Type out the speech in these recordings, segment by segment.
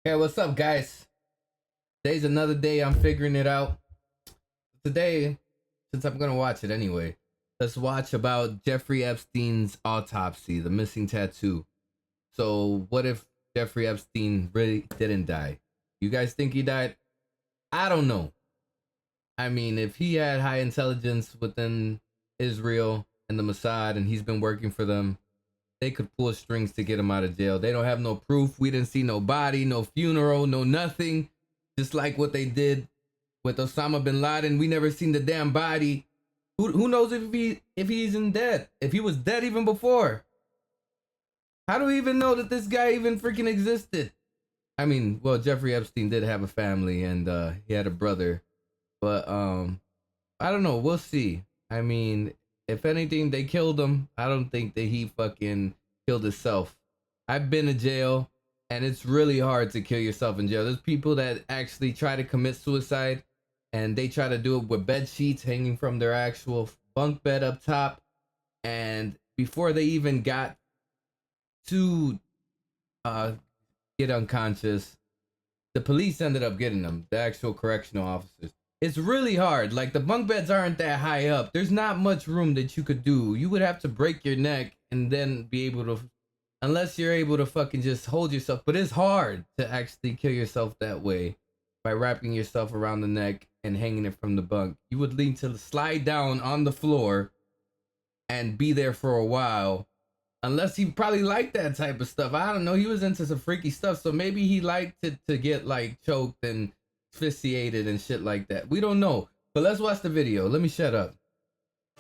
Okay, what's up, guys? Today's another day I'm figuring it out. Today, since I'm gonna watch it anyway, let's watch about Jeffrey Epstein's autopsy, the missing tattoo. So, what if Jeffrey Epstein really didn't die? You guys think he died? I don't know. I mean, if he had high intelligence within Israel and the Mossad and he's been working for them, they could pull strings to get him out of jail. They don't have no proof. We didn't see no body, no funeral, no nothing. Just like what they did with Osama bin Laden. We never seen the damn body. Who knows if he's in dead? If he was dead even before. How do we even know that this guy even freaking existed? I mean, well, Jeffrey Epstein did have a family and he had a brother. But I don't know. We'll see. I mean, if anything, they killed him. I don't think that he fucking killed himself. I've been to jail, and it's really hard to kill yourself in jail. There's people that actually try to commit suicide, and they try to do it with bed sheets hanging from their actual bunk bed up top. And before they even got to get unconscious, the police ended up getting them, the actual correctional officers. It's really hard. Like, the bunk beds aren't that high up. There's not much room that you could do. You would have to break your neck and then be able to, unless you're able to fucking just hold yourself. But it's hard to actually kill yourself that way by wrapping yourself around the neck and hanging it from the bunk. You would need to slide down on the floor and be there for a while. Unless he probably liked that type of stuff. I don't know. He was into some freaky stuff. So maybe he liked it to get like choked and asphyxiated and shit like that. We don't know, but let's watch the video. Let me shut up.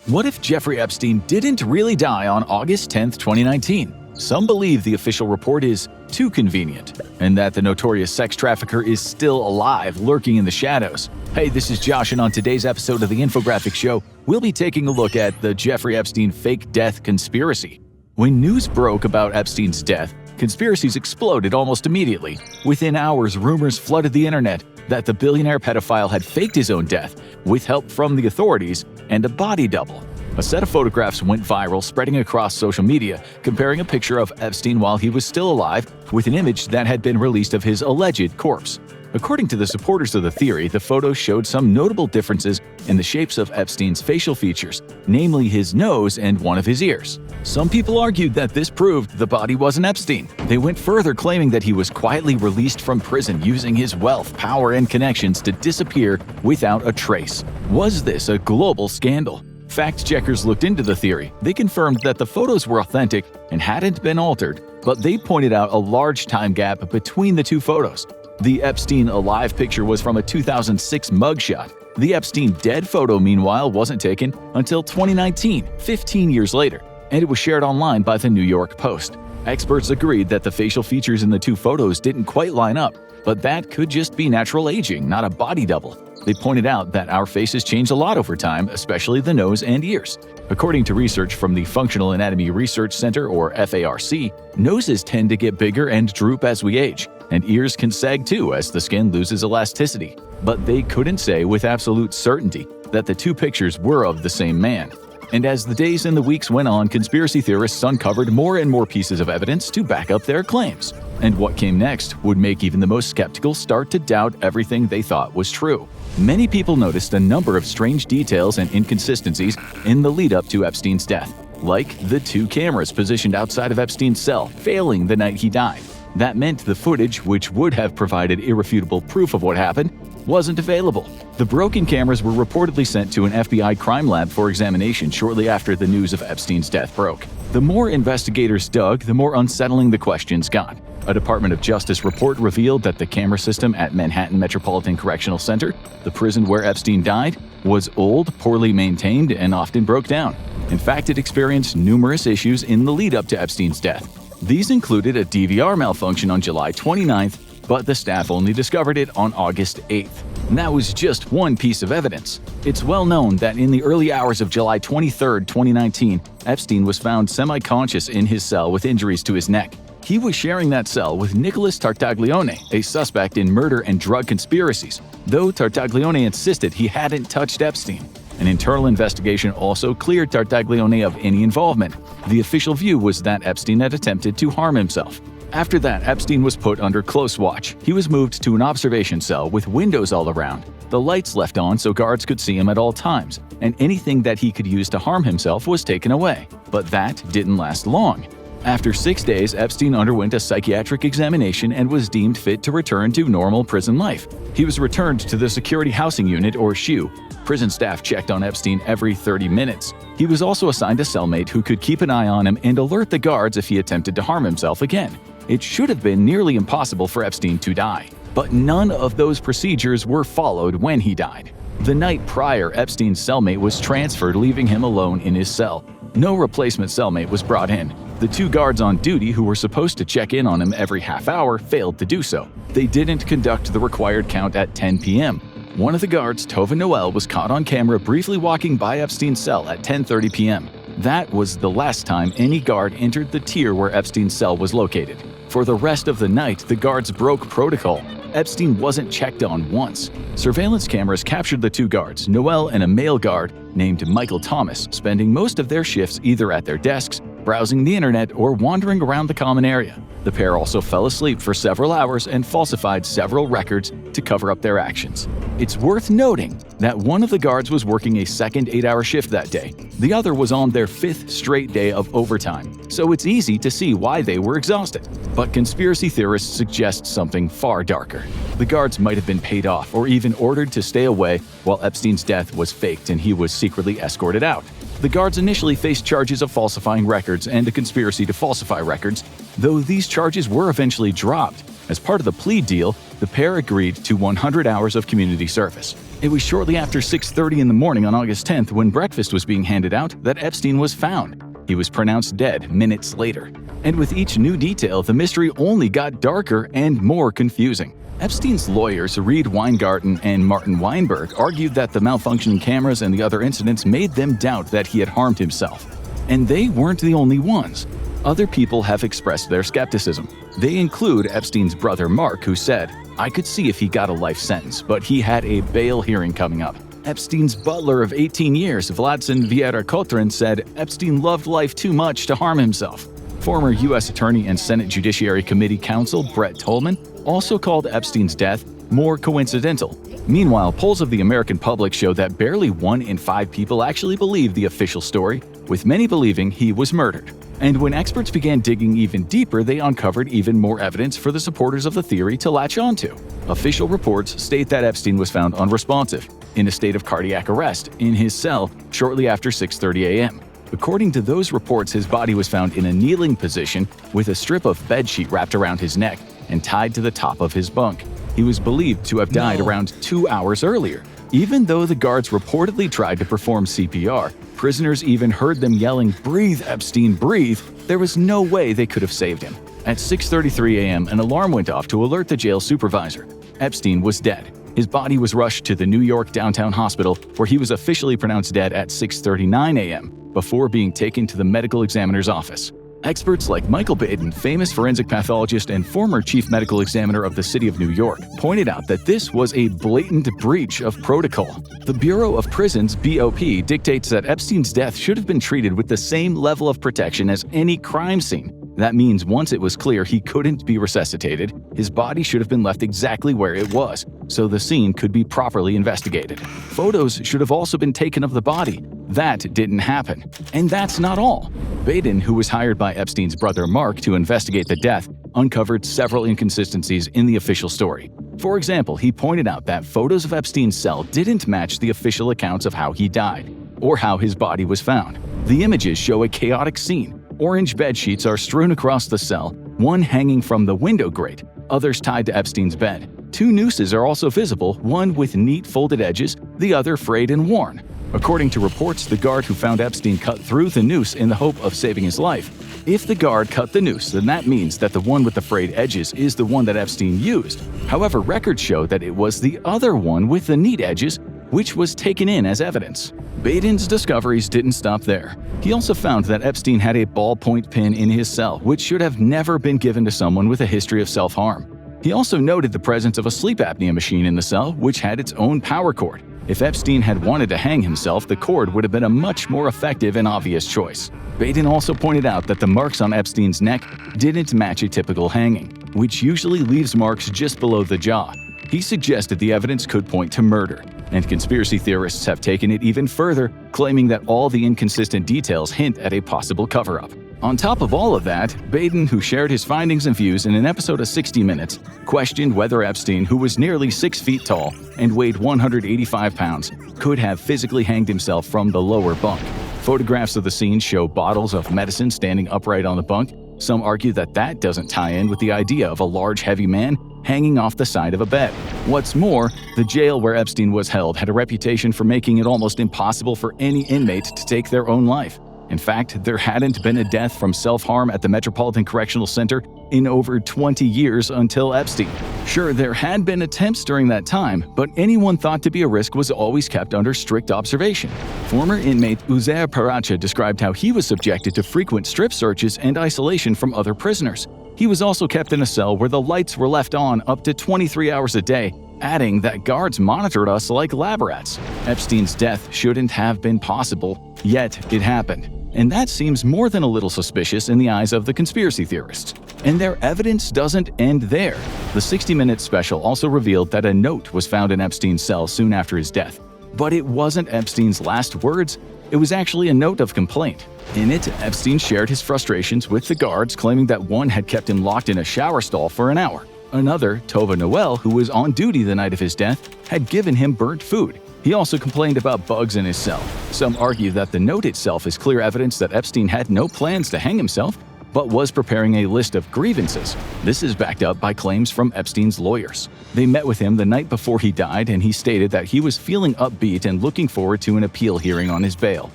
What if Jeffrey Epstein didn't really die on August 10th, 2019? Some believe the official report is too convenient, and that the notorious sex trafficker is still alive, lurking in the shadows. Hey, this is Josh, and on today's episode of the Infographics Show, we'll be taking a look at the Jeffrey Epstein fake death conspiracy. When news broke about Epstein's death, conspiracies exploded almost immediately. Within hours, rumors flooded the internet that the billionaire pedophile had faked his own death with help from the authorities and a body double. A set of photographs went viral, spreading across social media, comparing a picture of Epstein while he was still alive with an image that had been released of his alleged corpse. According to the supporters of the theory, the photos showed some notable differences in the shapes of Epstein's facial features, namely his nose and one of his ears. Some people argued that this proved the body wasn't Epstein. They went further, claiming that he was quietly released from prison using his wealth, power, and connections to disappear without a trace. Was this a global scandal? Fact-checkers looked into the theory. They confirmed that the photos were authentic and hadn't been altered, but they pointed out a large time gap between the two photos. The Epstein alive picture was from a 2006 mugshot. The Epstein dead photo, meanwhile, wasn't taken until 2019, 15 years later, and it was shared online by the New York Post. Experts agreed that the facial features in the two photos didn't quite line up, but that could just be natural aging, not a body double. They pointed out that our faces change a lot over time, especially the nose and ears. According to research from the Functional Anatomy Research Center, or FARC, noses tend to get bigger and droop as we age, and ears can sag too as the skin loses elasticity. But they couldn't say with absolute certainty that the two pictures were of the same man. And as the days and the weeks went on, conspiracy theorists uncovered more and more pieces of evidence to back up their claims. And what came next would make even the most skeptical start to doubt everything they thought was true. Many people noticed a number of strange details and inconsistencies in the lead-up to Epstein's death, like the two cameras positioned outside of Epstein's cell, failing the night he died. That meant the footage, which would have provided irrefutable proof of what happened, wasn't available. The broken cameras were reportedly sent to an FBI crime lab for examination shortly after the news of Epstein's death broke. The more investigators dug, the more unsettling the questions got. A Department of Justice report revealed that the camera system at Manhattan Metropolitan Correctional Center, the prison where Epstein died, was old, poorly maintained, and often broke down. In fact, it experienced numerous issues in the lead-up to Epstein's death. These included a DVR malfunction on July 29th, but the staff only discovered it on August 8th. And that was just one piece of evidence. It's well known that in the early hours of July 23, 2019, Epstein was found semi-conscious in his cell with injuries to his neck. He was sharing that cell with Nicholas Tartaglione, a suspect in murder and drug conspiracies, though Tartaglione insisted he hadn't touched Epstein. An internal investigation also cleared Tartaglione of any involvement. The official view was that Epstein had attempted to harm himself. After that, Epstein was put under close watch. He was moved to an observation cell with windows all around, the lights left on so guards could see him at all times, and anything that he could use to harm himself was taken away. But that didn't last long. After 6 days, Epstein underwent a psychiatric examination and was deemed fit to return to normal prison life. He was returned to the Security Housing Unit, or SHU. Prison staff checked on Epstein every 30 minutes. He was also assigned a cellmate who could keep an eye on him and alert the guards if he attempted to harm himself again. It should have been nearly impossible for Epstein to die, but none of those procedures were followed when he died. The night prior, Epstein's cellmate was transferred, leaving him alone in his cell. No replacement cellmate was brought in. The 2 guards on duty who were supposed to check in on him every half hour failed to do so. They didn't conduct the required count at 10 p.m. One of the guards, Tova Noel, was caught on camera briefly walking by Epstein's cell at 10:30 p.m. That was the last time any guard entered the tier where Epstein's cell was located. For the rest of the night, the guards broke protocol. Epstein wasn't checked on once. Surveillance cameras captured the 2 guards, Noel and a male guard named Michael Thomas, spending most of their shifts either at their desks, browsing the internet, or wandering around the common area. The pair also fell asleep for several hours and falsified several records to cover up their actions. It's worth noting that one of the guards was working a second 8-hour shift that day. The other was on their 5th straight day of overtime, so it's easy to see why they were exhausted. But conspiracy theorists suggest something far darker. The guards might have been paid off or even ordered to stay away while Epstein's death was faked and he was secretly escorted out. The guards initially faced charges of falsifying records and a conspiracy to falsify records, though these charges were eventually dropped. As part of the plea deal, the pair agreed to 100 hours of community service. It was shortly after 6:30 in the morning on August 10th, when breakfast was being handed out, that Epstein was found. He was pronounced dead minutes later. And with each new detail, the mystery only got darker and more confusing. Epstein's lawyers, Reed Weingarten and Martin Weinberg, argued that the malfunctioning cameras and the other incidents made them doubt that he had harmed himself. And they weren't the only ones. Other people have expressed their skepticism. They include Epstein's brother Mark, who said, "I could see if he got a life sentence, but he had a bail hearing coming up." Epstein's butler of 18 years, Vladson Vieira Kotrin, said Epstein loved life too much to harm himself. Former U.S. Attorney and Senate Judiciary Committee counsel Brett Tolman also called Epstein's death more coincidental. Meanwhile, polls of the American public show that barely 1 in 5 people actually believe the official story, with many believing he was murdered. And when experts began digging even deeper, they uncovered even more evidence for the supporters of the theory to latch onto. Official reports state that Epstein was found unresponsive, in a state of cardiac arrest, in his cell shortly after 6:30 a.m. According to those reports, his body was found in a kneeling position with a strip of bedsheet wrapped around his neck and tied to the top of his bunk. He was believed to have died around 2 hours earlier. Even though the guards reportedly tried to perform CPR, prisoners even heard them yelling, "Breathe, Epstein, breathe," there was no way they could have saved him. At 6:33 a.m., an alarm went off to alert the jail supervisor. Epstein was dead. His body was rushed to the New York Downtown Hospital, where he was officially pronounced dead at 6:39 a.m., before being taken to the medical examiner's office. Experts like Michael Baden, famous forensic pathologist and former chief medical examiner of the city of New York, pointed out that this was a blatant breach of protocol. The Bureau of Prisons, BOP, dictates that Epstein's death should have been treated with the same level of protection as any crime scene. That means once it was clear he couldn't be resuscitated, his body should have been left exactly where it was, so the scene could be properly investigated. Photos should have also been taken of the body. That didn't happen. And that's not all. Baden, who was hired by Epstein's brother Mark to investigate the death, uncovered several inconsistencies in the official story. For example, he pointed out that photos of Epstein's cell didn't match the official accounts of how he died, or how his body was found. The images show a chaotic scene. Orange bed sheets are strewn across the cell, one hanging from the window grate, others tied to Epstein's bed. 2 nooses are also visible, one with neat folded edges, the other frayed and worn. According to reports, the guard who found Epstein cut through the noose in the hope of saving his life. If the guard cut the noose, then that means that the one with the frayed edges is the one that Epstein used. However, records show that it was the other one with the neat edges, which was taken in as evidence. Baden's discoveries didn't stop there. He also found that Epstein had a ballpoint pen in his cell, which should have never been given to someone with a history of self-harm. He also noted the presence of a sleep apnea machine in the cell, which had its own power cord. If Epstein had wanted to hang himself, the cord would have been a much more effective and obvious choice. Baden also pointed out that the marks on Epstein's neck didn't match a typical hanging, which usually leaves marks just below the jaw. He suggested the evidence could point to murder, and conspiracy theorists have taken it even further, claiming that all the inconsistent details hint at a possible cover-up. On top of all of that, Baden, who shared his findings and views in an episode of 60 Minutes, questioned whether Epstein, who was nearly 6 feet tall and weighed 185 pounds, could have physically hanged himself from the lower bunk. Photographs of the scene show bottles of medicine standing upright on the bunk. Some argue that that doesn't tie in with the idea of a large, heavy man hanging off the side of a bed. What's more, the jail where Epstein was held had a reputation for making it almost impossible for any inmate to take their own life. In fact, there hadn't been a death from self-harm at the Metropolitan Correctional Center in over 20 years until Epstein. Sure, there had been attempts during that time, but anyone thought to be a risk was always kept under strict observation. Former inmate Uzair Paracha described how he was subjected to frequent strip searches and isolation from other prisoners. He was also kept in a cell where the lights were left on up to 23 hours a day, adding that guards monitored us like lab rats. Epstein's death shouldn't have been possible, yet it happened. And that seems more than a little suspicious in the eyes of the conspiracy theorists. And their evidence doesn't end there. The 60 Minutes special also revealed that a note was found in Epstein's cell soon after his death. But it wasn't Epstein's last words. It was actually a note of complaint. In it, Epstein shared his frustrations with the guards, claiming that one had kept him locked in a shower stall for an hour. Another, Tova Noel, who was on duty the night of his death, had given him burnt food. He also complained about bugs in his cell. Some argue that the note itself is clear evidence that Epstein had no plans to hang himself, but was preparing a list of grievances. This is backed up by claims from Epstein's lawyers. They met with him the night before he died, and he stated that he was feeling upbeat and looking forward to an appeal hearing on his bail.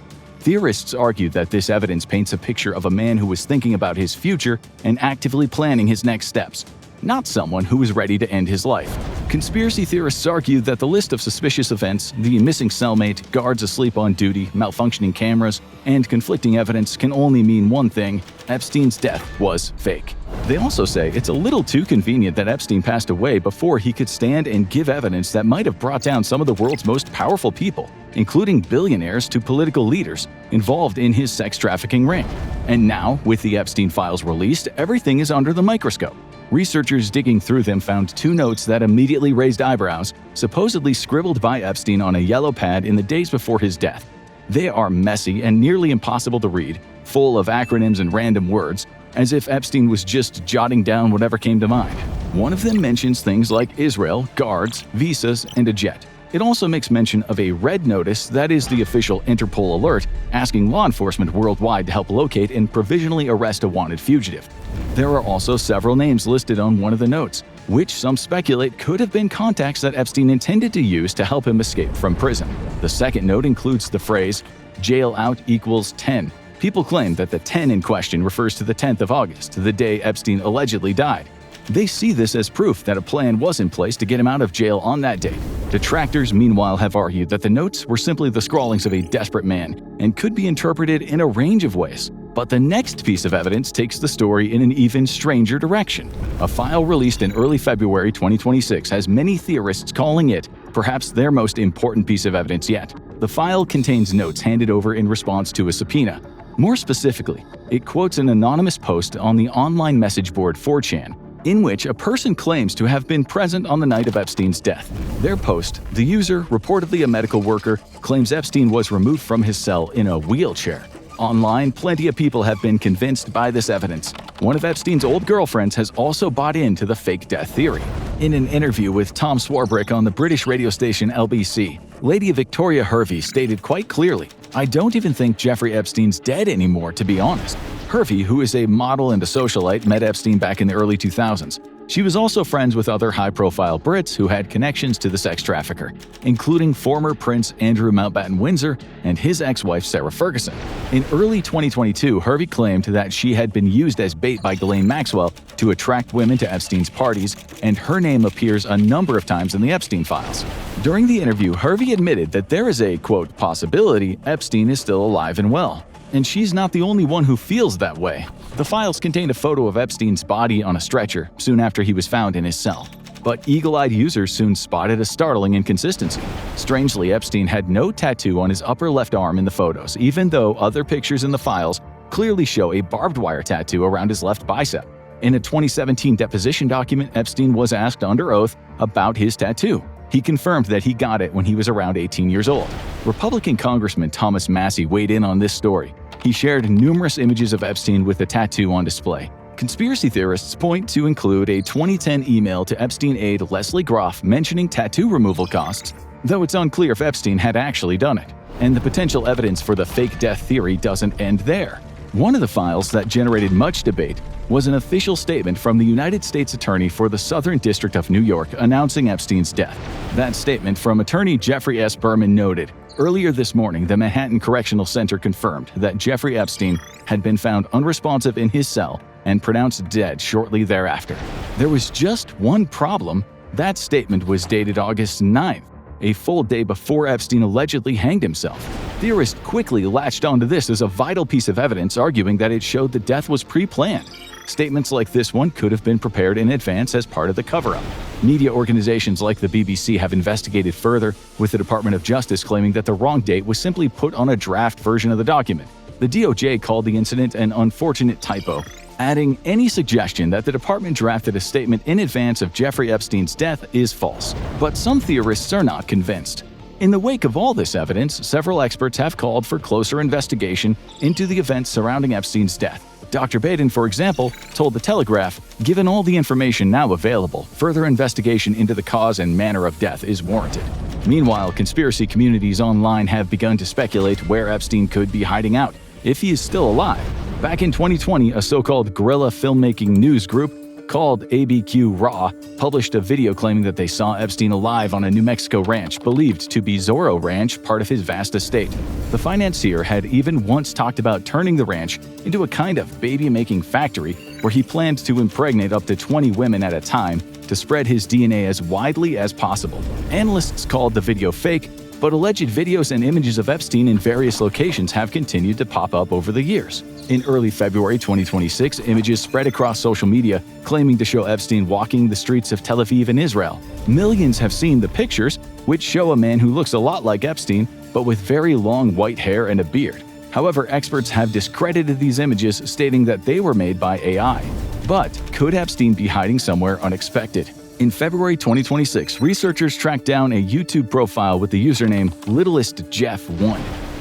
Theorists argue that this evidence paints a picture of a man who was thinking about his future and actively planning his next steps, not someone who was ready to end his life. Conspiracy theorists argue that the list of suspicious events, the missing cellmate, guards asleep on duty, malfunctioning cameras, and conflicting evidence can only mean one thing: Epstein's death was fake. They also say it's a little too convenient that Epstein passed away before he could stand and give evidence that might have brought down some of the world's most powerful people, including billionaires to political leaders involved in his sex trafficking ring. And now, with the Epstein files released, everything is under the microscope. Researchers digging through them found 2 notes that immediately raised eyebrows, supposedly scribbled by Epstein on a yellow pad in the days before his death. They are messy and nearly impossible to read, full of acronyms and random words, as if Epstein was just jotting down whatever came to mind. One of them mentions things like Israel, guards, visas, and a jet. It also makes mention of a red notice that is the official Interpol alert asking law enforcement worldwide to help locate and provisionally arrest a wanted fugitive. There are also several names listed on one of the notes, which some speculate could have been contacts that Epstein intended to use to help him escape from prison. The second note includes the phrase, "jail out equals 10. People claim that the 10 in question refers to the 10th of August, the day Epstein allegedly died. They see this as proof that a plan was in place to get him out of jail on that date. Detractors, meanwhile, have argued that the notes were simply the scrawlings of a desperate man and could be interpreted in a range of ways. But the next piece of evidence takes the story in an even stranger direction. A file released in early February 2026 has many theorists calling it perhaps their most important piece of evidence yet. The file contains notes handed over in response to a subpoena. More specifically, it quotes an anonymous post on the online message board 4chan, in which a person claims to have been present on the night of Epstein's death. Their post, the user, reportedly a medical worker, claims Epstein was removed from his cell in a wheelchair. Online, plenty of people have been convinced by this evidence. One of Epstein's old girlfriends has also bought into the fake death theory. In an interview with Tom Swarbrick on the British radio station LBC, Lady Victoria Hervey stated quite clearly, "I don't even think Jeffrey Epstein's dead anymore, to be honest." Hervey, who is a model and a socialite, met Epstein back in the early 2000s. She was also friends with other high-profile Brits who had connections to the sex trafficker, including former Prince Andrew Mountbatten-Windsor and his ex-wife Sarah Ferguson. In early 2022, Hervey claimed that she had been used as bait by Ghislaine Maxwell to attract women to Epstein's parties, and her name appears a number of times in the Epstein files. During the interview, Hervey admitted that there is a, quote, possibility Epstein is still alive and well. And she's not the only one who feels that way. The files contained a photo of Epstein's body on a stretcher soon after he was found in his cell. But eagle-eyed users soon spotted a startling inconsistency. Strangely, Epstein had no tattoo on his upper left arm in the photos, even though other pictures in the files clearly show a barbed wire tattoo around his left bicep. In a 2017 deposition document, Epstein was asked under oath about his tattoo. He confirmed that he got it when he was around 18 years old. Republican Congressman Thomas Massie weighed in on this story. He shared numerous images of Epstein with the tattoo on display. Conspiracy theorists point to include a 2010 email to Epstein aide Leslie Groff mentioning tattoo removal costs, though it's unclear if Epstein had actually done it. And the potential evidence for the fake death theory doesn't end there. One of the files that generated much debate was an official statement from the United States Attorney for the Southern District of New York announcing Epstein's death. That statement from attorney Jeffrey S. Berman noted, "Earlier this morning, the Manhattan Correctional Center confirmed that Jeffrey Epstein had been found unresponsive in his cell and pronounced dead shortly thereafter." There was just one problem. That statement was dated August 9th, a full day before Epstein allegedly hanged himself. Theorists quickly latched onto this as a vital piece of evidence, arguing that it showed the death was pre-planned. Statements like this one could have been prepared in advance as part of the cover-up. Media organizations like the BBC have investigated further, with the Department of Justice claiming that the wrong date was simply put on a draft version of the document. The DOJ called the incident an unfortunate typo, adding any suggestion that the department drafted a statement in advance of Jeffrey Epstein's death is false. But some theorists are not convinced. In the wake of all this evidence, several experts have called for closer investigation into the events surrounding Epstein's death. Dr. Baden, for example, told The Telegraph, "Given all the information now available, further investigation into the cause and manner of death is warranted." Meanwhile, conspiracy communities online have begun to speculate where Epstein could be hiding out, if he is still alive. Back in 2020, a so-called guerrilla filmmaking news group called ABQ Raw published a video claiming that they saw Epstein alive on a New Mexico ranch believed to be Zorro Ranch, part of his vast estate. The financier had even once talked about turning the ranch into a kind of baby-making factory where he planned to impregnate up to 20 women at a time to spread his DNA as widely as possible. Analysts called the video fake, but alleged videos and images of Epstein in various locations have continued to pop up over the years. In early February 2026, images spread across social media claiming to show Epstein walking the streets of Tel Aviv in Israel. Millions have seen the pictures, which show a man who looks a lot like Epstein, but with very long white hair and a beard. However, experts have discredited these images, stating that they were made by AI. But could Epstein be hiding somewhere unexpected? In February 2026, researchers tracked down a YouTube profile with the username LittlestJeff1.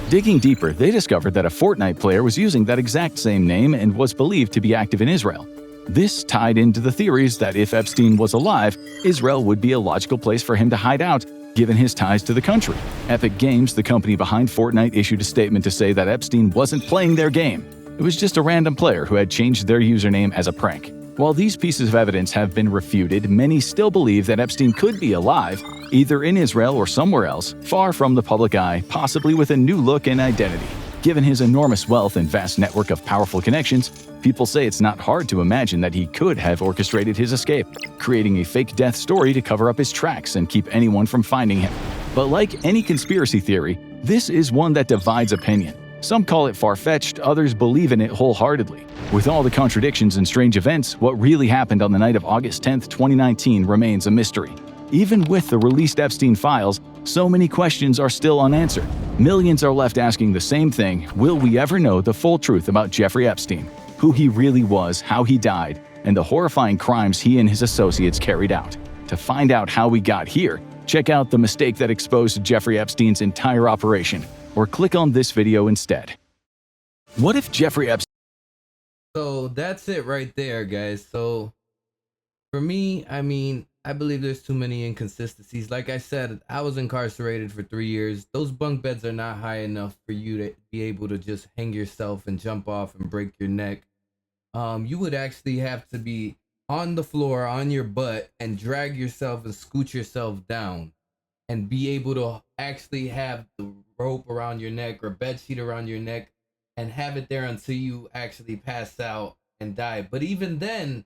Digging deeper, they discovered that a Fortnite player was using that exact same name and was believed to be active in Israel. This tied into the theories that if Epstein was alive, Israel would be a logical place for him to hide out, given his ties to the country. Epic Games, the company behind Fortnite, issued a statement to say that Epstein wasn't playing their game. It was just a random player who had changed their username as a prank. While these pieces of evidence have been refuted, many still believe that Epstein could be alive, either in Israel or somewhere else, far from the public eye, possibly with a new look and identity. Given his enormous wealth and vast network of powerful connections, people say it's not hard to imagine that he could have orchestrated his escape, creating a fake death story to cover up his tracks and keep anyone from finding him. But like any conspiracy theory, this is one that divides opinion. Some call it far-fetched, others believe in it wholeheartedly. With all the contradictions and strange events, what really happened on the night of August 10th, 2019 remains a mystery. Even with the released Epstein files, so many questions are still unanswered. Millions are left asking the same thing: will we ever know the full truth about Jeffrey Epstein, who he really was, how he died, and the horrifying crimes he and his associates carried out? To find out how we got here, check out The Mistake That Exposed Jeffrey Epstein's Entire Operation, or click on this video instead. What if Jeffrey Epstein... So that's it right there, guys. So for me, I believe there's too many inconsistencies. Like I said, I was incarcerated for 3 years. Those bunk beds are not high enough for you to be able to just hang yourself and jump off and break your neck. You would actually have to be on the floor on your butt and drag yourself and scoot yourself down and be able to actually have the rope around your neck or bed sheet around your neck and have it there until you actually pass out and die. But even then,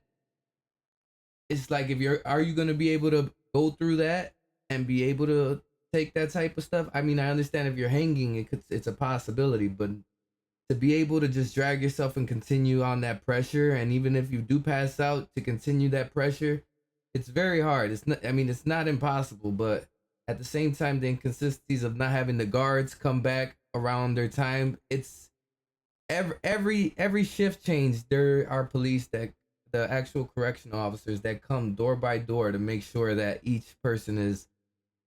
it's like, are you going to be able to go through that and be able to take that type of stuff? I mean, I understand if you're hanging, it's a possibility, but to be able to just drag yourself and continue on that pressure, and even if you do pass out, to continue that pressure, it's very hard. It's not. I mean, it's not impossible, but at the same time, the inconsistencies of not having the guards come back around their time. It's every shift change. There are police that the actual correctional officers that come door by door to make sure that each person is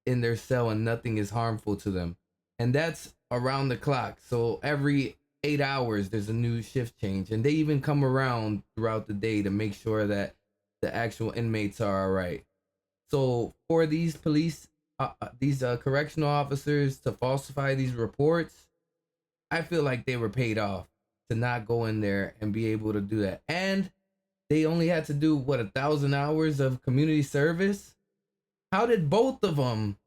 in their cell and nothing is harmful to them. And that's around the clock. So every 8 hours, there's a new shift change. And they even come around throughout the day to make sure that the actual inmates are all right. So for these correctional officers to falsify these reports, I feel like they were paid off to not go in there and be able to do that. And they only had to do, what, 1,000 hours of community service? How did both of them?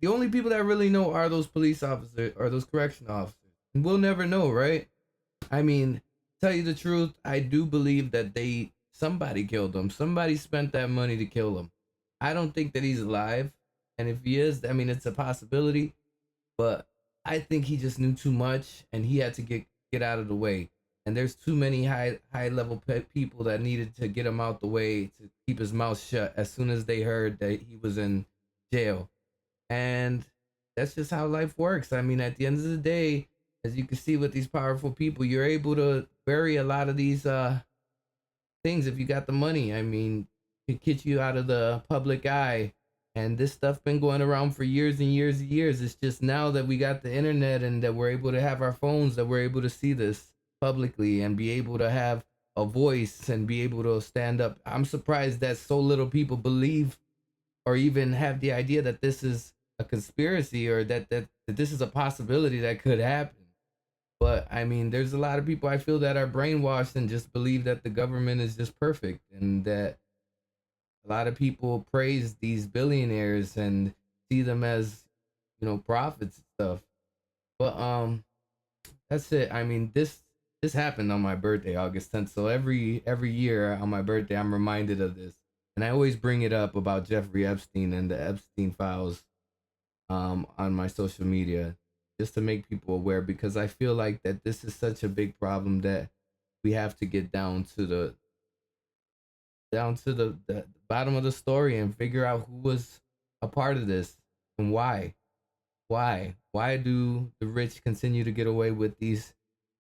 The only people that really know are those police officers or those correctional officers. And we'll never know, right? I mean, tell you the truth, I do believe that somebody killed him. Somebody spent that money to kill him. I don't think that he's alive. And if he is, I mean, it's a possibility. But I think he just knew too much and he had to get out of the way. And there's too many high level people that needed to get him out the way to keep his mouth shut as soon as they heard that he was in jail. And that's just how life works. I mean, at the end of the day, as you can see with these powerful people, you're able to bury a lot of these things if you got the money. I mean, it get you out of the public eye. And this stuff been going around for years and years and years. It's just now that we got the internet and that we're able to have our phones that we're able to see this publicly and be able to have a voice and be able to stand up. I'm surprised that so little people believe or even have the idea that this is a conspiracy or that this is a possibility that could happen. But I mean, there's a lot of people I feel that are brainwashed and just believe that the government is just perfect, and that a lot of people praise these billionaires and see them as, prophets and stuff. But that's it. I mean, this happened on my birthday, August 10th. So every year on my birthday, I'm reminded of this. And I always bring it up about Jeffrey Epstein and the Epstein files on my social media, just to make people aware, because I feel like that this is such a big problem that we have to get down to the bottom of the story and figure out who was a part of this and why. Why do the rich continue to get away with these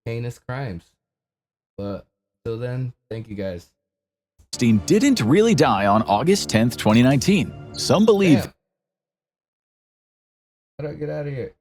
heinous crimes? But till then, thank you guys. Epstein didn't really die on August 10th, 2019. Some believe Damn. How do I get out of here?